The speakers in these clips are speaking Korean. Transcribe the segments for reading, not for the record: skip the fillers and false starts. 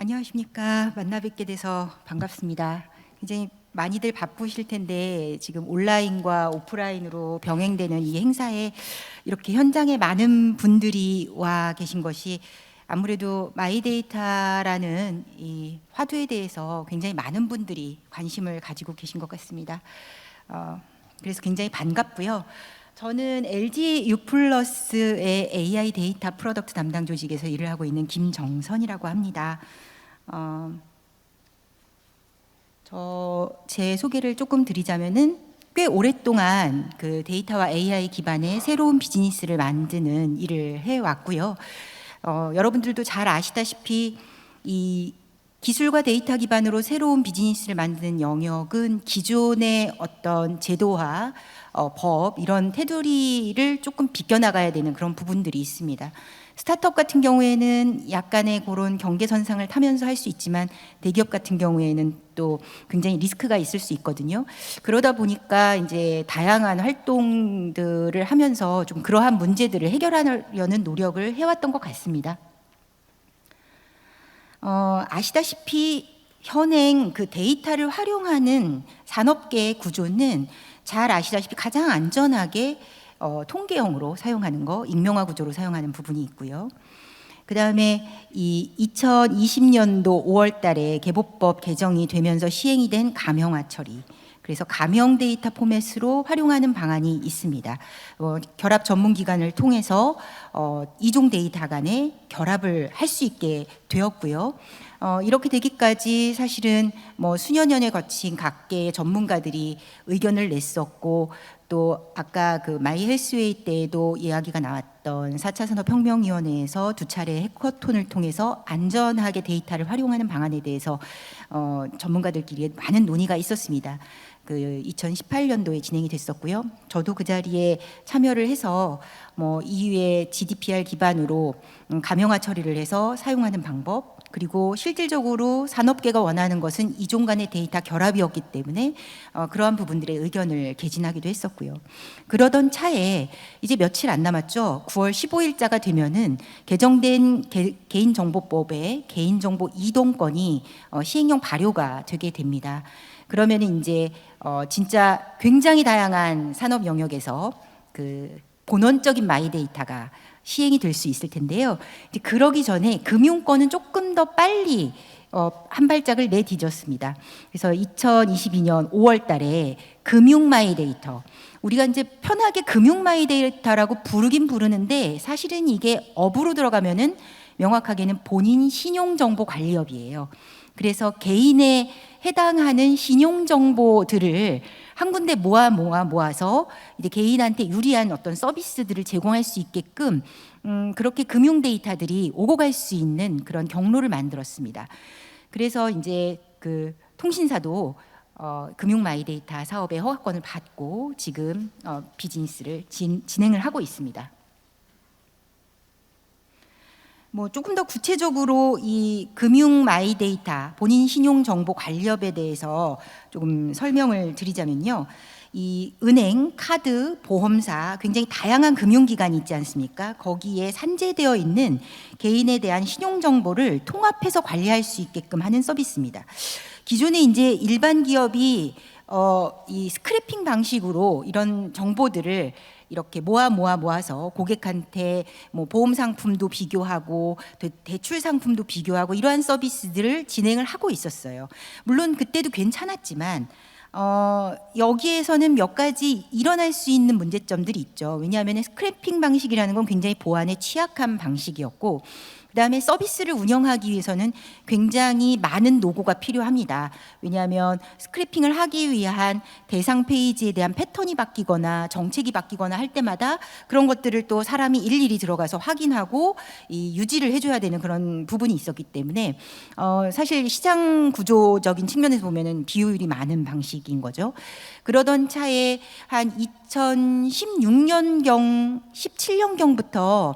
안녕하십니까. 만나 뵙게 돼서 반갑습니다. 굉장히 많이들 바쁘실 텐데 지금 온라인과 오프라인으로 병행되는 이 행사에 이렇게 현장에 많은 분들이 와 계신 것이 아무래도 마이데이터라는 이 화두에 대해서 굉장히 많은 분들이 관심을 가지고 계신 것 같습니다. 그래서 굉장히 반갑고요. 저는 LG U+의 AI 데이터 프로덕트 담당 조직에서 일을 하고 있는 김정선이라고 합니다. 제 소개를 조금 드리자면은 꽤 오랫동안 그 데이터와 AI 기반의 새로운 비즈니스를 만드는 일을 해왔고요. 여러분들도 잘 아시다시피 이 기술과 데이터 기반으로 새로운 비즈니스를 만드는 영역은 기존의 어떤 제도화, 법 이런 테두리를 조금 비껴나가야 되는 그런 부분들이 있습니다. 스타트업 같은 경우에는 약간의 그런 경계선상을 타면서 할 수 있지만 대기업 같은 경우에는 또 굉장히 리스크가 있을 수 있거든요. 그러다 보니까 이제 다양한 활동들을 하면서 좀 그러한 문제들을 해결하려는 노력을 해왔던 것 같습니다. 아시다시피 현행 그 데이터를 활용하는 산업계의 구조는 잘 아시다시피 가장 안전하게 통계형으로 사용하는 거, 익명화 구조로 사용하는 부분이 있고요. 그 다음에 이 2020년도 5월 달에 개보법 개정이 되면서 시행이 된 가명화 처리. 그래서 가명 데이터 포맷으로 활용하는 방안이 있습니다. 결합 전문기관을 통해서 이종 데이터 간에 결합을 할 수 있게 되었고요. 이렇게 되기까지 사실은 뭐 수년 년에 거친 각계의 전문가들이 의견을 냈었고, 또 아까 그 마이 헬스웨이 때에도 이야기가 나왔던 4차 산업혁명위원회에서 2차례 해커톤을 통해서 안전하게 데이터를 활용하는 방안에 대해서 전문가들끼리 많은 논의가 있었습니다. 그 2018년도에 진행이 됐었고요. 저도 그 자리에 참여를 해서 뭐 EU의 GDPR 기반으로 가명화 처리를 해서 사용하는 방법, 그리고 실질적으로 산업계가 원하는 것은 이종 간의 데이터 결합이었기 때문에 그러한 부분들의 의견을 개진하기도 했었고요. 그러던 차에 이제 며칠 안 남았죠. 9월 15일자가 되면은 개정된 개인정보법의 개인정보 이동권이 시행령 발효가 되게 됩니다. 그러면 이제 진짜 굉장히 다양한 산업 영역에서 그 본원적인 마이데이터가 시행이 될 수 있을 텐데요. 그러기 전에 금융권은 조금 더 빨리 한 발짝을 내디뎠습니다. 그래서 2022년 5월 달에 금융 마이데이터, 우리가 이제 편하게 금융 마이데이터라고 부르긴 부르는데 사실은 이게 업으로 들어가면은 명확하게는 본인 신용정보관리업이에요. 그래서 개인에 해당하는 신용정보들을 한 군데 모아서 이제 개인한테 유리한 어떤 서비스들을 제공할 수 있게끔 그렇게 금융 데이터들이 오고 갈 수 있는 그런 경로를 만들었습니다. 그래서 이제 그 통신사도 금융 마이데이터 사업의 허가권을 받고 지금 비즈니스를 진행을 하고 있습니다. 뭐 조금 더 구체적으로 이 금융 마이데이터, 본인 신용 정보 관리업에 대해서 조금 설명을 드리자면요. 이 은행, 카드, 보험사 굉장히 다양한 금융기관이 있지 않습니까? 거기에 산재되어 있는 개인에 대한 신용 정보를 통합해서 관리할 수 있게끔 하는 서비스입니다. 기존에 이제 일반 기업이 이 스크래핑 방식으로 이런 정보들을 이렇게 모아서 고객한테 뭐 보험 상품도 비교하고 대출 상품도 비교하고 이러한 서비스들을 진행을 하고 있었어요. 물론 그때도 괜찮았지만 여기에서는 몇 가지 일어날 수 있는 문제점들이 있죠. 왜냐하면 스크래핑 방식이라는 건 굉장히 보안에 취약한 방식이었고, 그다음에 서비스를 운영하기 위해서는 굉장히 많은 노고가 필요합니다. 왜냐하면 스크래핑을 하기 위한 대상 페이지에 대한 패턴이 바뀌거나 정책이 바뀌거나 할 때마다 그런 것들을 또 사람이 일일이 들어가서 확인하고 이 유지를 해줘야 되는 그런 부분이 있었기 때문에 사실 시장 구조적인 측면에서 보면은 비효율이 많은 방식인 거죠. 그러던 차에 한 2016년경, 17년경부터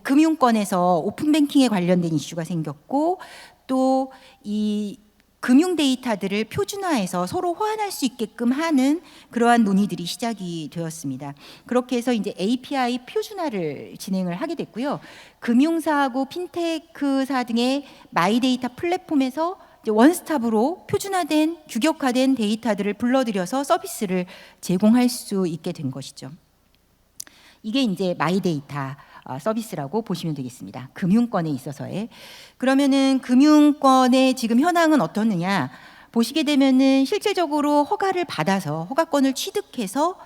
금융권에서 오픈뱅킹에 관련된 이슈가 생겼고, 또 이 금융 데이터들을 표준화해서 서로 호환할 수 있게끔 하는 그러한 논의들이 시작이 되었습니다. 그렇게 해서 이제 API 표준화를 진행을 하게 됐고요. 금융사하고 핀테크사 등의 마이데이터 플랫폼에서 이제 원스톱으로 표준화된 규격화된 데이터들을 불러들여서 서비스를 제공할 수 있게 된 것이죠. 이게 이제 마이데이터 서비스라고 보시면 되겠습니다. 금융권에 있어서의. 그러면은 금융권의 지금 현황은 어떻느냐 보시게 되면은 실질적으로 허가를 받아서 허가권을 취득해서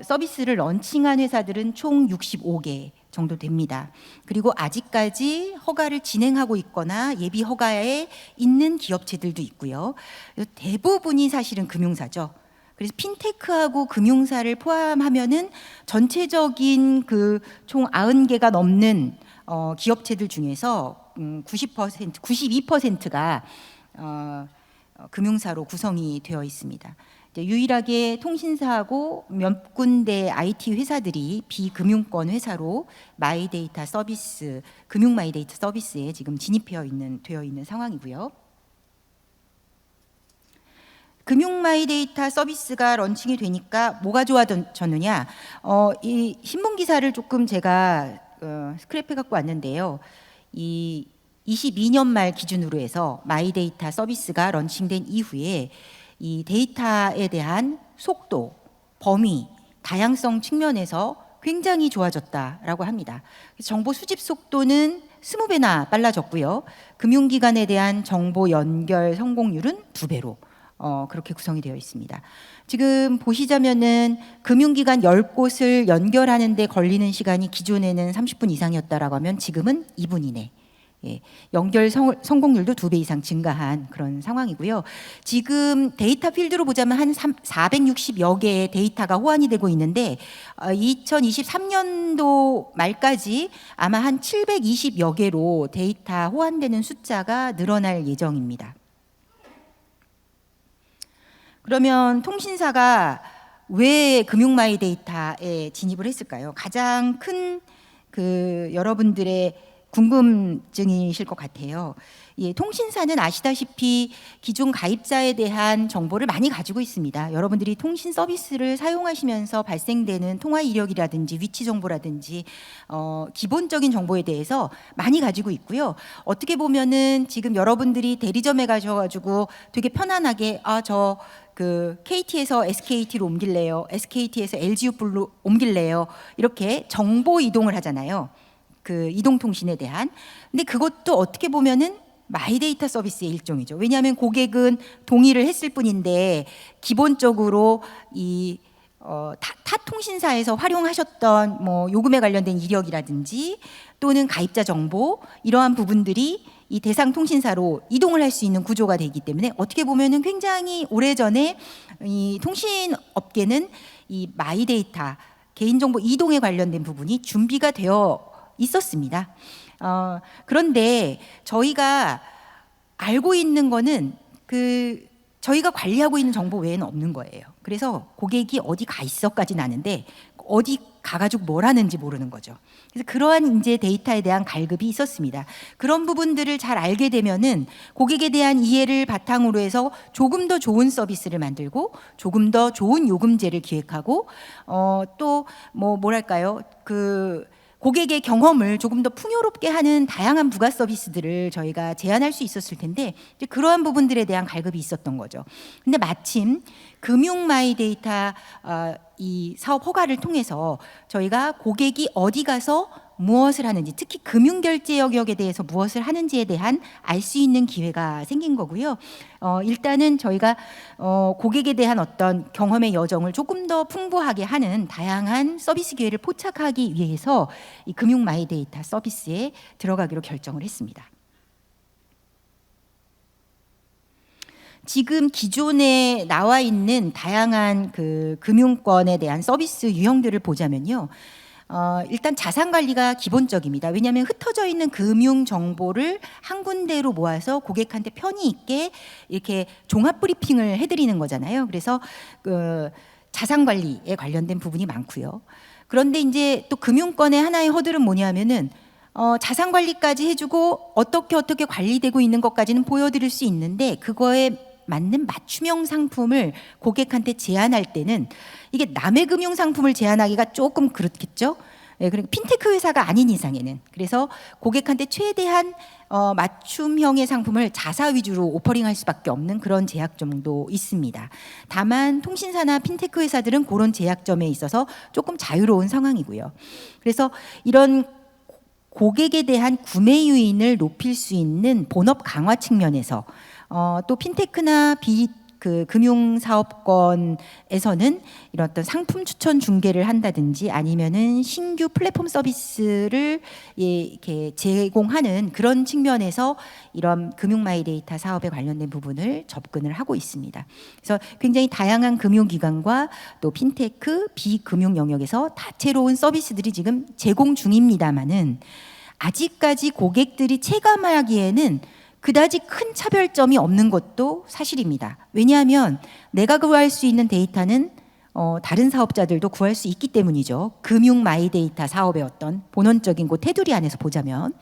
서비스를 런칭한 회사들은 총 65개 정도 됩니다. 그리고 아직까지 허가를 진행하고 있거나 예비 허가에 있는 기업체들도 있고요. 대부분이 사실은 금융사죠. 그래서 핀테크하고 금융사를 포함하면은 전체적인 그 총 90개가 넘는 기업체들 중에서 90%, 92%가 금융사로 구성이 되어 있습니다. 이제 유일하게 통신사하고 몇 군데 IT 회사들이 비금융권 회사로 마이데이터 서비스, 금융 마이데이터 서비스에 지금 진입되어 있는 상황이고요. 금융 마이데이터 서비스가 런칭이 되니까 뭐가 좋아졌느냐? 이 신문 기사를 조금 제가 스크랩해 갖고 왔는데요. 이 22년 말 기준으로 해서 마이데이터 서비스가 런칭된 이후에 이 데이터에 대한 속도, 범위, 다양성 측면에서 굉장히 좋아졌다라고 합니다. 정보 수집 속도는 20배나 빨라졌고요. 금융기관에 대한 정보 연결 성공률은 2배로 그렇게 구성이 되어 있습니다. 지금 보시자면은 금융기관 10곳을 연결하는 데 걸리는 시간이 기존에는 30분 이상이었다라고 하면 지금은 2분 이내. 예, 연결 성공률도 2배 이상 증가한 그런 상황이고요. 지금 데이터 필드로 보자면 한 460여 개의 데이터가 호환이 되고 있는데 2023년도 말까지 아마 한 720여 개로 데이터 호환되는 숫자가 늘어날 예정입니다. 그러면 통신사가 왜 금융 마이데이터에 진입을 했을까요? 가장 큰 여러분들의 궁금증이실 것 같아요. 예, 통신사는 아시다시피 기존 가입자에 대한 정보를 많이 가지고 있습니다. 여러분들이 통신 서비스를 사용하시면서 발생되는 통화 이력이라든지 위치 정보라든지 기본적인 정보에 대해서 많이 가지고 있고요. 어떻게 보면은 지금 여러분들이 대리점에 가셔가지고 되게 편안하게 KT에서 SKT로 옮길래요. SKT에서 LG유플로 옮길래요. 이렇게 정보 이동을 하잖아요. 그 이동통신에 대한. 근데 그것도 어떻게 보면은 마이데이터 서비스의 일종이죠. 왜냐하면 고객은 동의를 했을 뿐인데 기본적으로 타 통신사에서 활용하셨던 뭐 요금에 관련된 이력이라든지 또는 가입자 정보 이러한 부분들이 이 대상 통신사로 이동을 할 수 있는 구조가 되기 때문에 어떻게 보면은 굉장히 오래전에 이 통신업계는 이 마이데이터 개인정보 이동에 관련된 부분이 준비가 되어 있었습니다. 그런데 저희가 알고 있는 거는 저희가 관리하고 있는 정보 외에는 없는 거예요. 그래서 고객이 어디 가 있어까지는 아는데 어디 가가지고 뭘 하는지 모르는 거죠. 그래서 그러한 이제 데이터에 대한 갈급이 있었습니다. 그런 부분들을 잘 알게 되면은 고객에 대한 이해를 바탕으로 해서 조금 더 좋은 서비스를 만들고 조금 더 좋은 요금제를 기획하고 또 뭐랄까요 고객의 경험을 조금 더 풍요롭게 하는 다양한 부가 서비스들을 저희가 제안할 수 있었을 텐데 이제 그러한 부분들에 대한 갈급이 있었던 거죠. 근데 마침 금융 마이데이터 이 사업 허가를 통해서 저희가 고객이 어디 가서 무엇을 하는지, 특히 금융결제 영역에 대해서 무엇을 하는지에 대한 알 수 있는 기회가 생긴 거고요. 일단은 저희가 고객에 대한 어떤 경험의 여정을 조금 더 풍부하게 하는 다양한 서비스 기회를 포착하기 위해서 이 금융 마이데이터 서비스에 들어가기로 결정을 했습니다. 지금 기존에 나와 있는 다양한 금융권에 대한 서비스 유형들을 보자면요. 일단 자산 관리가 기본적입니다. 왜냐하면 흩어져 있는 금융 정보를 한 군데로 모아서 고객한테 편의 있게 이렇게 종합 브리핑을 해드리는 거잖아요. 그래서 자산 관리에 관련된 부분이 많고요. 그런데 이제 또 금융권의 하나의 허들은 뭐냐면은 자산 관리까지 해주고 어떻게 관리되고 있는 것까지는 보여드릴 수 있는데 그거에 맞는 맞춤형 상품을 고객한테 제안할 때는 이게 남의 금융 상품을 제안하기가 조금 그렇겠죠. 네, 그러니까 핀테크 회사가 아닌 이상에는. 그래서 고객한테 최대한 맞춤형의 상품을 자사 위주로 오퍼링할 수밖에 없는 그런 제약점도 있습니다. 다만 통신사나 핀테크 회사들은 그런 제약점에 있어서 조금 자유로운 상황이고요. 그래서 이런 고객에 대한 구매 유인을 높일 수 있는 본업 강화 측면에서 또 핀테크나 금융사업권에서는 이런 어떤 상품 추천 중개를 한다든지 아니면은 신규 플랫폼 서비스를 이렇게 제공하는 그런 측면에서 이런 금융 마이데이터 사업에 관련된 부분을 접근을 하고 있습니다. 그래서 굉장히 다양한 금융기관과 또 핀테크, 비금융 영역에서 다채로운 서비스들이 지금 제공 중입니다만은 아직까지 고객들이 체감하기에는 그다지 큰 차별점이 없는 것도 사실입니다. 왜냐하면 내가 구할 수 있는 데이터는 다른 사업자들도 구할 수 있기 때문이죠. 금융 마이데이터 사업의 어떤 본원적인 그 테두리 안에서 보자면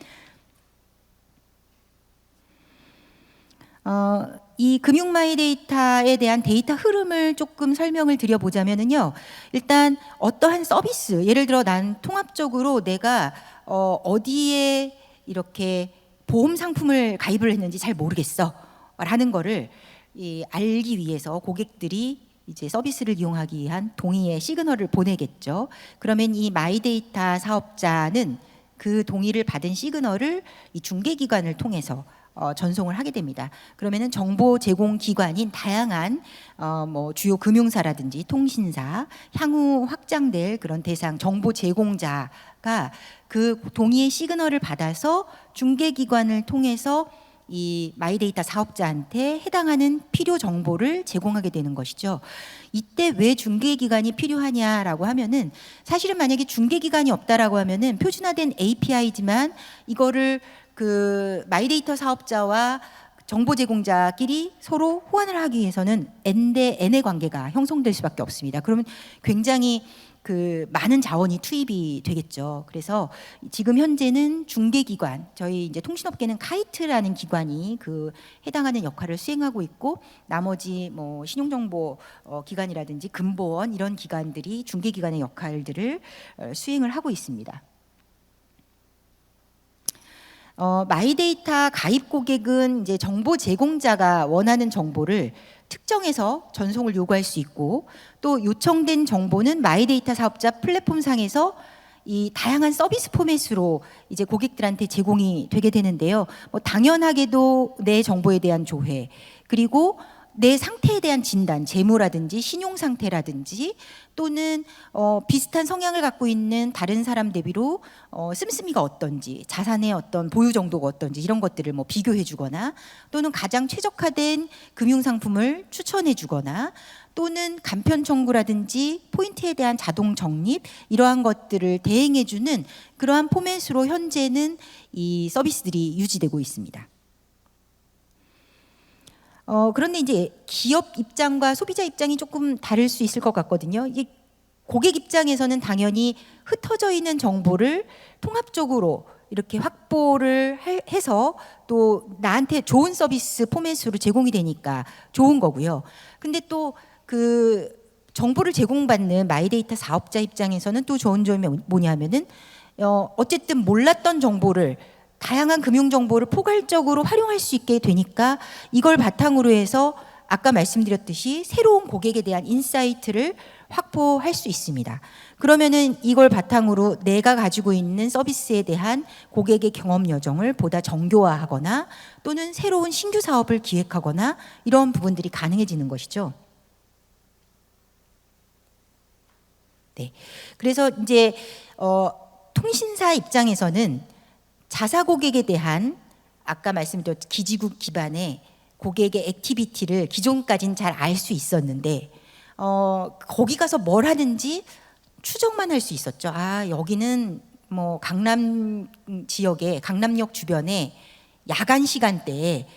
이 금융 마이데이터에 대한 데이터 흐름을 조금 설명을 드려보자면요. 일단 어떠한 서비스, 예를 들어 난 통합적으로 내가 어디에 이렇게 보험 상품을 가입을 했는지 잘 모르겠어 라는 거를 알기 위해서 고객들이 이제 서비스를 이용하기 위한 동의의 시그널을 보내겠죠. 그러면 이 마이데이터 사업자는 그 동의를 받은 시그널을 이 중개기관을 통해서 전송을 하게 됩니다. 그러면은 정보 제공 기관인 다양한 뭐 주요 금융사라든지 통신사, 향후 확장될 그런 대상 정보 제공자가 그 동의의 시그널을 받아서 중개기관을 통해서 이 마이데이터 사업자한테 해당하는 필요 정보를 제공하게 되는 것이죠. 이때 왜 중개기관이 필요하냐라고 하면은 사실은 만약에 중개기관이 없다라고 하면은 표준화된 API지만 이거를 그 마이데이터 사업자와 정보 제공자끼리 서로 호환을 하기 위해서는 N대 N의 관계가 형성될 수밖에 없습니다. 그러면 굉장히 그 많은 자원이 투입이 되겠죠. 그래서 지금 현재는 중개기관, 저희 이제 통신업계는 카이트라는 기관이 그 해당하는 역할을 수행하고 있고 나머지 뭐 신용정보 기관이라든지 금보원 이런 기관들이 중개기관의 역할들을 수행을 하고 있습니다. 마이데이터 가입 고객은 이제 정보 제공자가 원하는 정보를 특정해서 전송을 요구할 수 있고 또 요청된 정보는 마이데이터 사업자 플랫폼 상에서 이 다양한 서비스 포맷으로 이제 고객들한테 제공이 되게 되는데요. 뭐 당연하게도 내 정보에 대한 조회 그리고 내 상태에 대한 진단, 재무라든지 신용 상태라든지 또는 비슷한 성향을 갖고 있는 다른 사람 대비로 씀씀이가 어떤지, 자산의 어떤 보유 정도가 어떤지 이런 것들을 뭐 비교해 주거나 또는 가장 최적화된 금융 상품을 추천해 주거나 또는 간편 청구라든지 포인트에 대한 자동 적립 이러한 것들을 대행해 주는 그러한 포맷으로 현재는 이 서비스들이 유지되고 있습니다. 그런데 이제 기업 입장과 소비자 입장이 조금 다를 수 있을 것 같거든요. 이게 고객 입장에서는 당연히 흩어져 있는 정보를 통합적으로 이렇게 확보를 해서 또 나한테 좋은 서비스 포맷으로 제공이 되니까 좋은 거고요. 근데 또 그 정보를 제공받는 마이데이터 사업자 입장에서는 또 좋은 점이 뭐냐면은 어쨌든 몰랐던 정보를 다양한 금융 정보를 포괄적으로 활용할 수 있게 되니까 이걸 바탕으로 해서 아까 말씀드렸듯이 새로운 고객에 대한 인사이트를 확보할 수 있습니다. 그러면은 이걸 바탕으로 내가 가지고 있는 서비스에 대한 고객의 경험 여정을 보다 정교화하거나 또는 새로운 신규 사업을 기획하거나 이런 부분들이 가능해지는 것이죠. 네. 그래서 이제 통신사 입장에서는 자사 고객에 대한 아까 말씀드렸 기지국 기반의 고객의 액티비티를 기존까지는 잘 알 수 있었는데 거기 가서 뭘 하는지 추정만 할 수 있었죠. 아 여기는 뭐 강남 지역에 강남역 주변에 야간 시간대에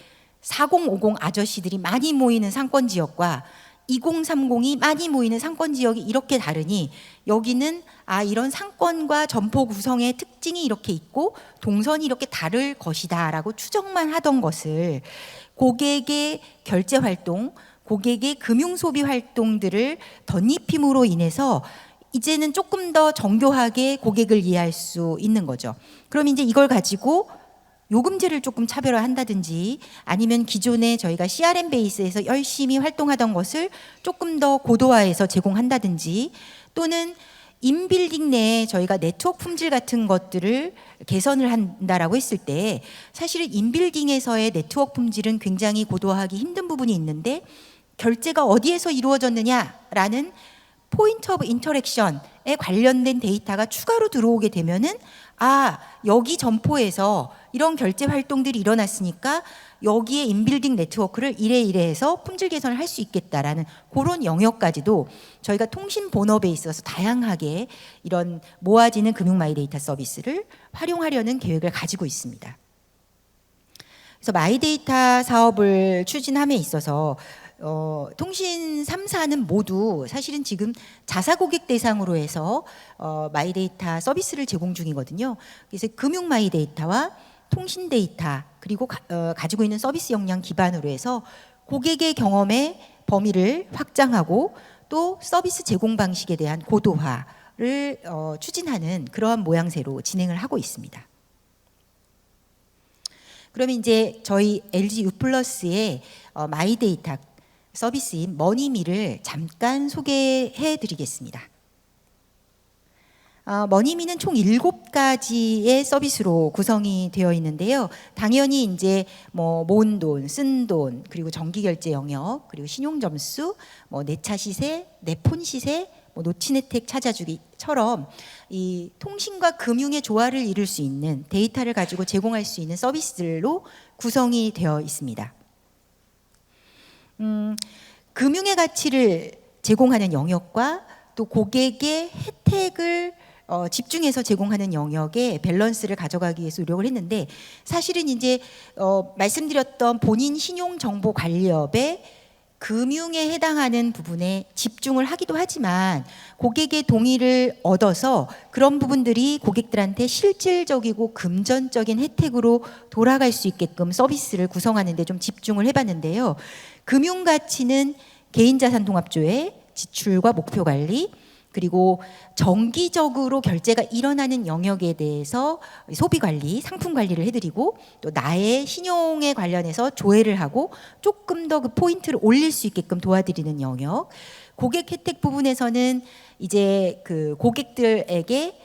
4050 아저씨들이 많이 모이는 상권 지역과 2030이 많이 모이는 상권 지역이 이렇게 다르니 여기는 이런 상권과 점포 구성의 특징이 이렇게 있고 동선이 이렇게 다를 것이다 라고 추정만 하던 것을 고객의 결제 활동, 고객의 금융 소비 활동들을 덧입힘으로 인해서 이제는 조금 더 정교하게 고객을 이해할 수 있는 거죠. 그럼 이제 이걸 가지고 요금제를 조금 차별화한다든지 아니면 기존에 저희가 CRM 베이스에서 열심히 활동하던 것을 조금 더 고도화해서 제공한다든지 또는 인빌딩 내에 저희가 네트워크 품질 같은 것들을 개선을 한다라고 했을 때 사실은 인빌딩에서의 네트워크 품질은 굉장히 고도화하기 힘든 부분이 있는데 결제가 어디에서 이루어졌느냐라는 포인트 오브 인터랙션에 관련된 데이터가 추가로 들어오게 되면은 여기 점포에서 이런 결제 활동들이 일어났으니까 여기에 인빌딩 네트워크를 이래 해서 품질 개선을 할 수 있겠다라는 그런 영역까지도 저희가 통신 본업에 있어서 다양하게 이런 모아지는 금융 마이데이터 서비스를 활용하려는 계획을 가지고 있습니다. 그래서 마이데이터 사업을 추진함에 있어서 통신 3사는 모두 사실은 지금 자사 고객 대상으로 해서 마이데이터 서비스를 제공 중이거든요. 그래서 금융 마이데이터와 통신 데이터 그리고 가지고 있는 서비스 역량 기반으로 해서 고객의 경험의 범위를 확장하고 또 서비스 제공 방식에 대한 고도화를 추진하는 그러한 모양새로 진행을 하고 있습니다. 그러면 이제 저희 LG U+의 마이데이터 서비스인 머니미를 잠깐 소개해 드리겠습니다. 머니미는 총 7가지의 서비스로 구성이 되어 있는데요. 당연히 이제 모은 돈, 쓴 돈, 그리고 정기 결제 영역, 그리고 신용 점수, 내 차 시세, 내 폰 시세, 놓친 혜택 찾아주기처럼 이 통신과 금융의 조화를 이룰 수 있는 데이터를 가지고 제공할 수 있는 서비스들로 구성이 되어 있습니다. 금융의 가치를 제공하는 영역과 또 고객의 혜택을 집중해서 제공하는 영역의 밸런스를 가져가기 위해서 노력을 했는데 사실은 이제 말씀드렸던 본인 신용정보관리업의 금융에 해당하는 부분에 집중을 하기도 하지만 고객의 동의를 얻어서 그런 부분들이 고객들한테 실질적이고 금전적인 혜택으로 돌아갈 수 있게끔 서비스를 구성하는 데 좀 집중을 해봤는데요. 금융가치는 개인자산통합조회, 지출과 목표관리, 그리고 정기적으로 결제가 일어나는 영역에 대해서 소비관리, 상품관리를 해드리고 또 나의 신용에 관련해서 조회를 하고 조금 더 그 포인트를 올릴 수 있게끔 도와드리는 영역, 고객 혜택 부분에서는 이제 그 고객들에게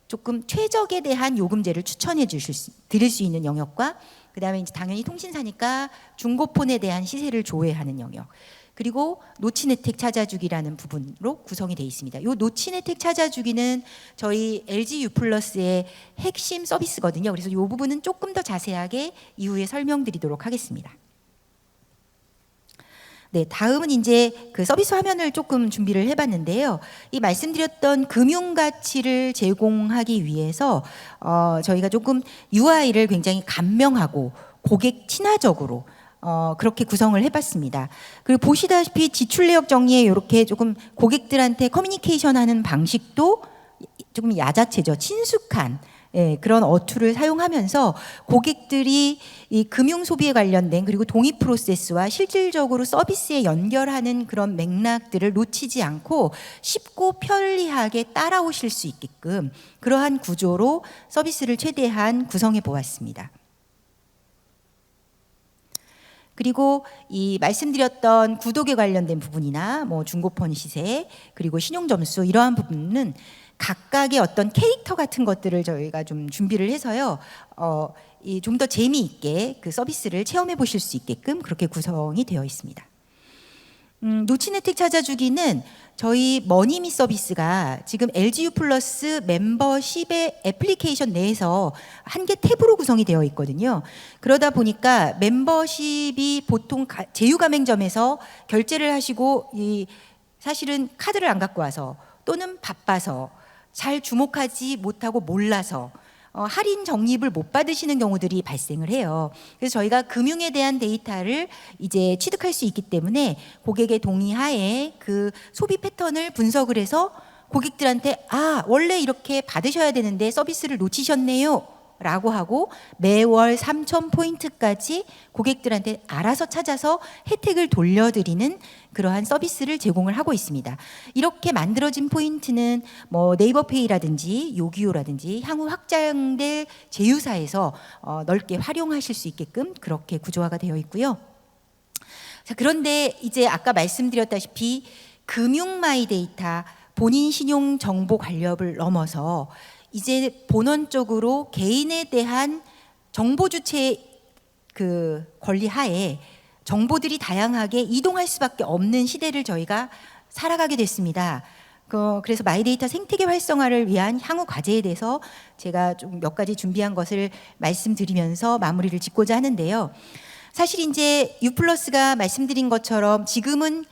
조금 최적에 대한 요금제를 추천해 드릴 수 있는 영역과 그 다음에 이제 당연히 통신사니까 중고폰에 대한 시세를 조회하는 영역, 그리고 놓친 혜택 찾아주기라는 부분으로 구성이 되어 있습니다. 이 놓친 혜택 찾아주기는 저희 LG U+의 핵심 서비스거든요. 그래서 이 부분은 조금 더 자세하게 이후에 설명드리도록 하겠습니다. 네, 다음은 이제 그 서비스 화면을 조금 준비를 해봤는데요. 이 말씀드렸던 금융 가치를 제공하기 위해서 저희가 조금 UI를 굉장히 간명하고 고객 친화적으로 그렇게 구성을 해봤습니다. 그리고 보시다시피 지출 내역 정리에 이렇게 조금 고객들한테 커뮤니케이션하는 방식도 조금 야자체죠. 친숙한 그런 어투를 사용하면서 고객들이 이 금융 소비에 관련된 그리고 동의 프로세스와 실질적으로 서비스에 연결하는 그런 맥락들을 놓치지 않고 쉽고 편리하게 따라오실 수 있게끔 그러한 구조로 서비스를 최대한 구성해 보았습니다. 그리고 이 말씀드렸던 구독에 관련된 부분이나 중고폰 시세 그리고 신용 점수 이러한 부분은 각각의 어떤 캐릭터 같은 것들을 저희가 좀 준비를 해서요. 좀 더 재미있게 그 서비스를 체험해 보실 수 있게끔 그렇게 구성이 되어 있습니다. 놓친 혜택 찾아주기는 저희 머니미 서비스가 지금 LG U+ 멤버십의 애플리케이션 내에서 한 개 탭으로 구성이 되어 있거든요. 그러다 보니까 멤버십이 보통 제휴가맹점에서 결제를 하시고 사실은 카드를 안 갖고 와서 또는 바빠서 잘 주목하지 못하고 몰라서 할인 적립을 못 받으시는 경우들이 발생을 해요. 그래서 저희가 금융에 대한 데이터를 이제 취득할 수 있기 때문에 고객의 동의하에 그 소비 패턴을 분석을 해서 고객들한테 원래 이렇게 받으셔야 되는데 서비스를 놓치셨네요 라고 하고 매월 3,000포인트까지 고객들한테 알아서 찾아서 혜택을 돌려드리는 그러한 서비스를 제공을 하고 있습니다. 이렇게 만들어진 포인트는 뭐 네이버페이라든지 요기요라든지 향후 확장될 제휴사에서 넓게 활용하실 수 있게끔 그렇게 구조화가 되어 있고요. 자, 그런데 이제 아까 말씀드렸다시피 금융 마이데이터 본인 신용 정보 관리업을 넘어서 이제 본원적으로 개인에 대한 정보 주체 그 권리 하에 정보들이 다양하게 이동할 수밖에 없는 시대를 저희가 살아가게 됐습니다. 그래서 마이데이터 생태계 활성화를 위한 향후 과제에 대해서 제가 좀 몇 가지 준비한 것을 말씀드리면서 마무리를 짓고자 하는데요. 사실 이제 유플러스가 말씀드린 것처럼 지금은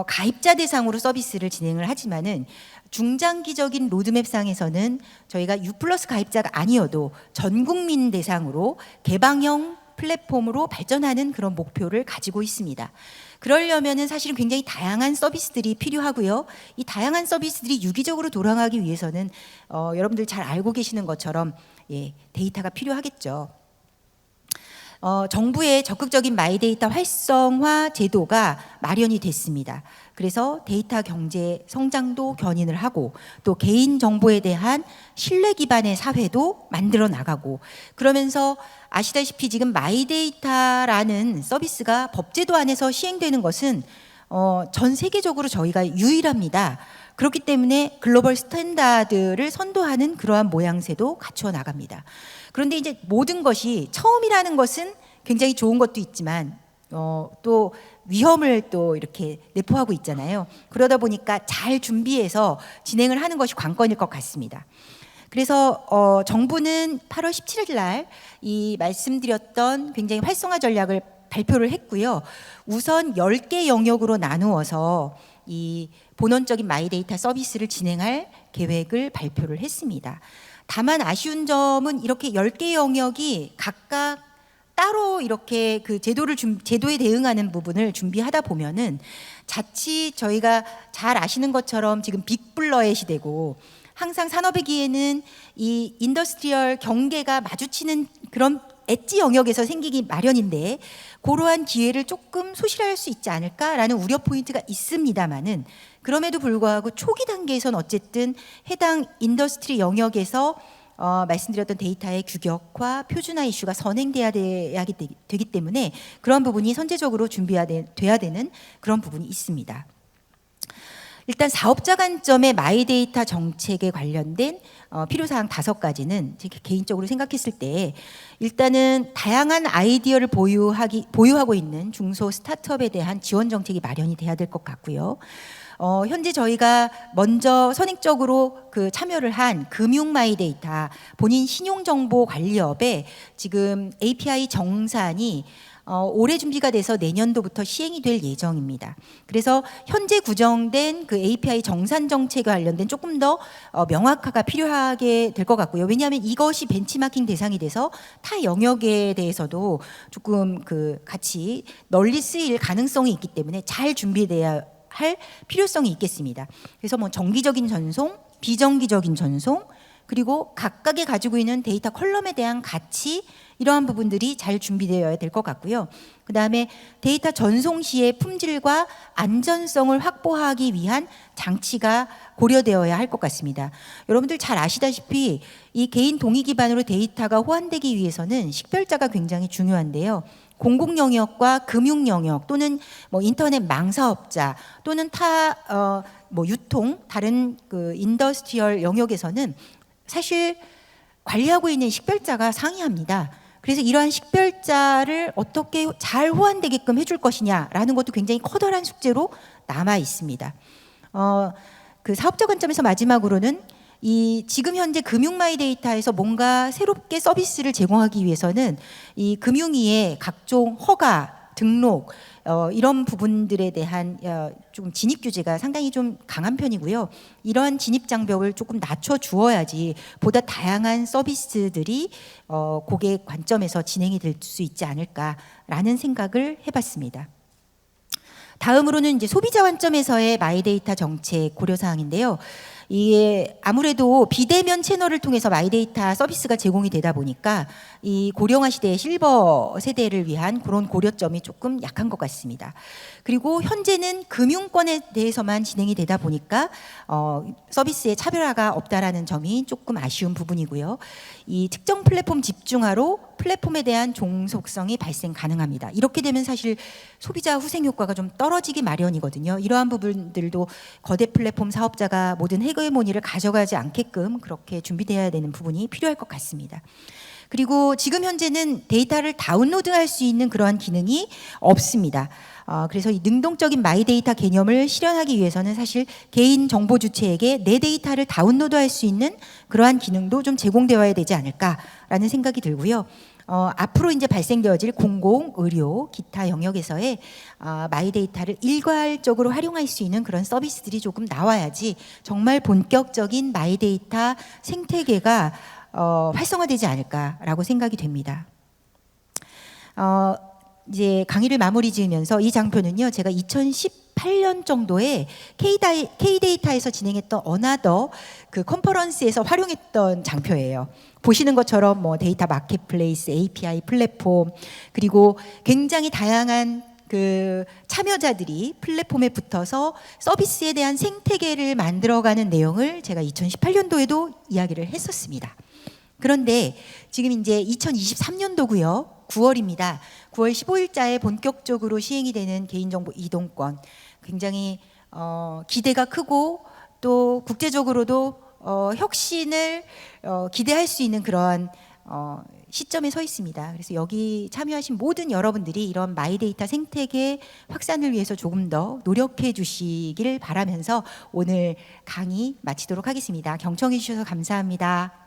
가입자 대상으로 서비스를 진행을 하지만은 중장기적인 로드맵상에서는 저희가 유플러스 가입자가 아니어도 전 국민 대상으로 개방형 플랫폼으로 발전하는 그런 목표를 가지고 있습니다. 그러려면은 사실은 굉장히 다양한 서비스들이 필요하고요. 이 다양한 서비스들이 유기적으로 돌아가기 위해서는 여러분들 잘 알고 계시는 것처럼 데이터가 필요하겠죠. 정부의 적극적인 마이데이터 활성화 제도가 마련이 됐습니다. 그래서 데이터 경제 성장도 견인을 하고 또 개인 정보에 대한 신뢰 기반의 사회도 만들어 나가고 그러면서 아시다시피 지금 마이데이터라는 서비스가 법제도 안에서 시행되는 것은 전 세계적으로 저희가 유일합니다. 그렇기 때문에 글로벌 스탠다드를 선도하는 그러한 모양새도 갖추어 나갑니다. 그런데 이제 모든 것이 처음이라는 것은 굉장히 좋은 것도 있지만 또 위험을 또 이렇게 내포하고 있잖아요. 그러다 보니까 잘 준비해서 진행을 하는 것이 관건일 것 같습니다. 그래서 정부는 8월 17일 날 이 말씀드렸던 굉장히 활성화 전략을 발표를 했고요. 우선 10개 영역으로 나누어서 이 본원적인 마이데이터 서비스를 진행할 계획을 발표를 했습니다. 다만 아쉬운 점은 이렇게 10개 영역이 각각 따로 이렇게 그 제도에 대응하는 부분을 준비하다 보면은 자칫 저희가 잘 아시는 것처럼 지금 빅블러의 시대고 항상 산업회기에는 이 인더스트리얼 경계가 마주치는 그런 엣지 영역에서 생기기 마련인데 그러한 기회를 조금 소실할 수 있지 않을까라는 우려 포인트가 있습니다만은 그럼에도 불구하고 초기 단계에선 어쨌든 해당 인더스트리 영역에서 말씀드렸던 데이터의 규격화, 표준화 이슈가 선행돼야 되기 때문에 그런 부분이 선제적으로 돼야 되는 그런 부분이 있습니다. 일단 사업자 관점의 마이데이터 정책에 관련된 필요사항 5가지는 제가 개인적으로 생각했을 때 일단은 다양한 아이디어를 보유하고 있는 중소 스타트업에 대한 지원 정책이 마련이 돼야 될 것 같고요. 현재 저희가 먼저 선행적으로 참여를 한 금융 마이데이터 본인 신용정보 관리업에 지금 API 정산이 올해 준비가 돼서 내년도부터 시행이 될 예정입니다. 그래서 현재 구정된 그 API 정산 정책에 관련된 조금 더 명확화가 필요하게 될 것 같고요. 왜냐하면 이것이 벤치마킹 대상이 돼서 타 영역에 대해서도 조금 같이 널리 쓰일 가능성이 있기 때문에 잘 준비돼야 할 필요성이 있겠습니다. 그래서 뭐 정기적인 전송, 비정기적인 전송, 그리고 각각의 가지고 있는 데이터 컬럼에 대한 가치 이러한 부분들이 잘 준비되어야 될 것 같고요. 그다음에 데이터 전송 시의 품질과 안전성을 확보하기 위한 장치가 고려되어야 할 것 같습니다. 여러분들 잘 아시다시피 이 개인 동의 기반으로 데이터가 호환되기 위해서는 식별자가 굉장히 중요한데요. 공공 영역과 금융 영역 또는 뭐 인터넷 망사업자 또는 유통 다른 인더스트리얼 영역에서는 사실 관리하고 있는 식별자가 상이합니다. 그래서 이러한 식별자를 어떻게 잘 호환되게끔 해줄 것이냐라는 것도 굉장히 커다란 숙제로 남아 있습니다. 사업자 관점에서 마지막으로는 지금 현재 금융 마이데이터에서 뭔가 새롭게 서비스를 제공하기 위해서는 이 금융위의 각종 허가 등록 이런 부분들에 대한 좀 진입 규제가 상당히 좀 강한 편이고요. 이러한 진입 장벽을 조금 낮춰 주어야지 보다 다양한 서비스들이 고객 관점에서 진행이 될 수 있지 않을까라는 생각을 해봤습니다. 다음으로는 이제 소비자 관점에서의 마이데이터 정책 고려 사항인데요. 이게 아무래도 비대면 채널을 통해서 마이데이터 서비스가 제공이 되다 보니까 이 고령화 시대의 실버 세대를 위한 그런 고려점이 조금 약한 것 같습니다. 그리고 현재는 금융권에 대해서만 진행이 되다 보니까 서비스의 차별화가 없다라는 점이 조금 아쉬운 부분이고요. 이 특정 플랫폼 집중화로 플랫폼에 대한 종속성이 발생 가능합니다. 이렇게 되면 사실 소비자 후생 효과가 좀 떨어지기 마련이거든요. 이러한 부분들도 거대 플랫폼 사업자가 모든 헤게모니를 가져가지 않게끔 그렇게 준비되어야 되는 부분이 필요할 것 같습니다. 그리고 지금 현재는 데이터를 다운로드할 수 있는 그러한 기능이 없습니다. 그래서 이 능동적인 마이데이터 개념을 실현하기 위해서는 사실 개인 정보 주체에게 내 데이터를 다운로드할 수 있는 그러한 기능도 좀 제공되어야 되지 않을까라는 생각이 들고요. 앞으로 이제 발생되어질 공공, 의료, 기타 영역에서의 마이데이터를 일괄적으로 활용할 수 있는 그런 서비스들이 조금 나와야지 정말 본격적인 마이데이터 생태계가 활성화되지 않을까라고 생각이 됩니다. 이제 강의를 마무리 지으면서 이 장표는요, 제가 2018년 정도에 K데이터에서 진행했던 어나더 그 컨퍼런스에서 활용했던 장표예요. 보시는 것처럼 뭐 데이터 마켓플레이스, API 플랫폼, 그리고 굉장히 다양한 그 참여자들이 플랫폼에 붙어서 서비스에 대한 생태계를 만들어가는 내용을 제가 2018년도에도 이야기를 했었습니다. 그런데 지금 이제 2023년도고요. 9월입니다. 9월 15일자에 본격적으로 시행이 되는 개인정보 이동권, 굉장히 기대가 크고 또 국제적으로도 혁신을 기대할 수 있는 그러한 시점에 서 있습니다. 그래서 여기 참여하신 모든 여러분들이 이런 마이데이터 생태계 확산을 위해서 조금 더 노력해 주시길 바라면서 오늘 강의 마치도록 하겠습니다. 경청해 주셔서 감사합니다.